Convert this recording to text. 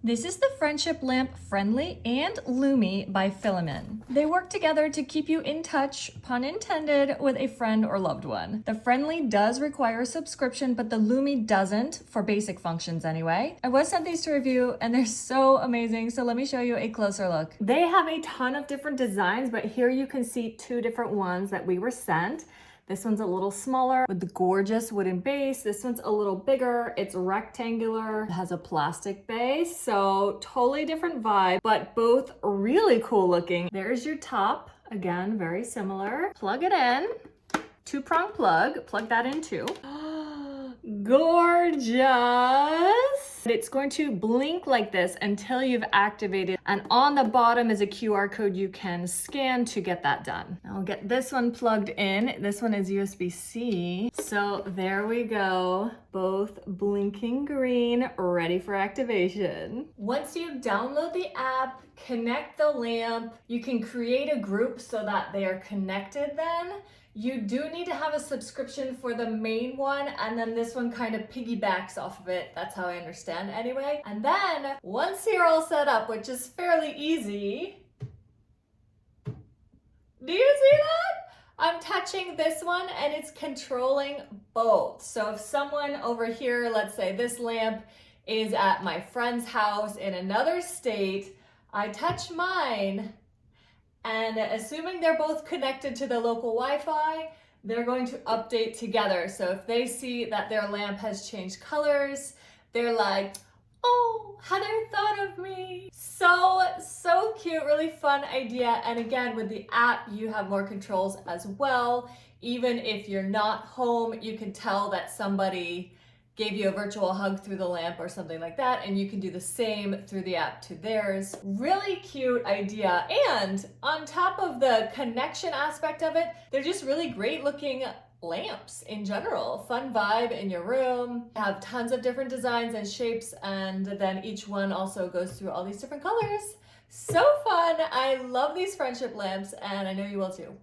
This is the friendship lamp FriendLi and Lumi by Filimin. They work together to keep you in touch, pun intended, with a friend or loved one. The FriendLi does require a subscription, but the Lumi doesn't, for basic functions anyway. I was sent these to review and they're so amazing, so let me show you a closer look. They have a ton of different designs, but here you can see two different ones that we were sent. This one's a little smaller with the gorgeous wooden base. This one's a little bigger. It's rectangular. It has a plastic base, so totally different vibe, but both really cool looking. There's your top. Again, very similar. Plug it in. Two-prong plug that in too. Gorgeous! It's going to blink like this until you've activated, and on the bottom is a QR code you can scan to get that done. I'll get this one plugged in. This one is USB-C. So there we go. Both blinking green, ready for activation. Once you download the app, connect the lamp, you can create a group so that they are connected then. You do need to have a subscription for the main one, and then this one kind of piggybacks off of it. That's how I understand anyway. And then once you're all set up, which is fairly easy, do you see that? I'm touching this one and it's controlling both. So if someone over here, let's say this lamp is at my friend's house in another state, I touch mine, and assuming they're both connected to the local Wi-Fi, they're going to update together. So if they see that their lamp has changed colors, they're like, oh, Heather thought of me. So cute, really fun idea. And again, with the app, you have more controls as well. Even if you're not home, you can tell that somebody gave you a virtual hug through the lamp or something like that, and you can do the same through the app to theirs. Really cute idea. And on top of the connection aspect of it, they're just really great looking lamps in general. Fun vibe in your room. Have tons of different designs and shapes, and then each one also goes through all these different colors. So fun. I love these friendship lamps, and I know you will too.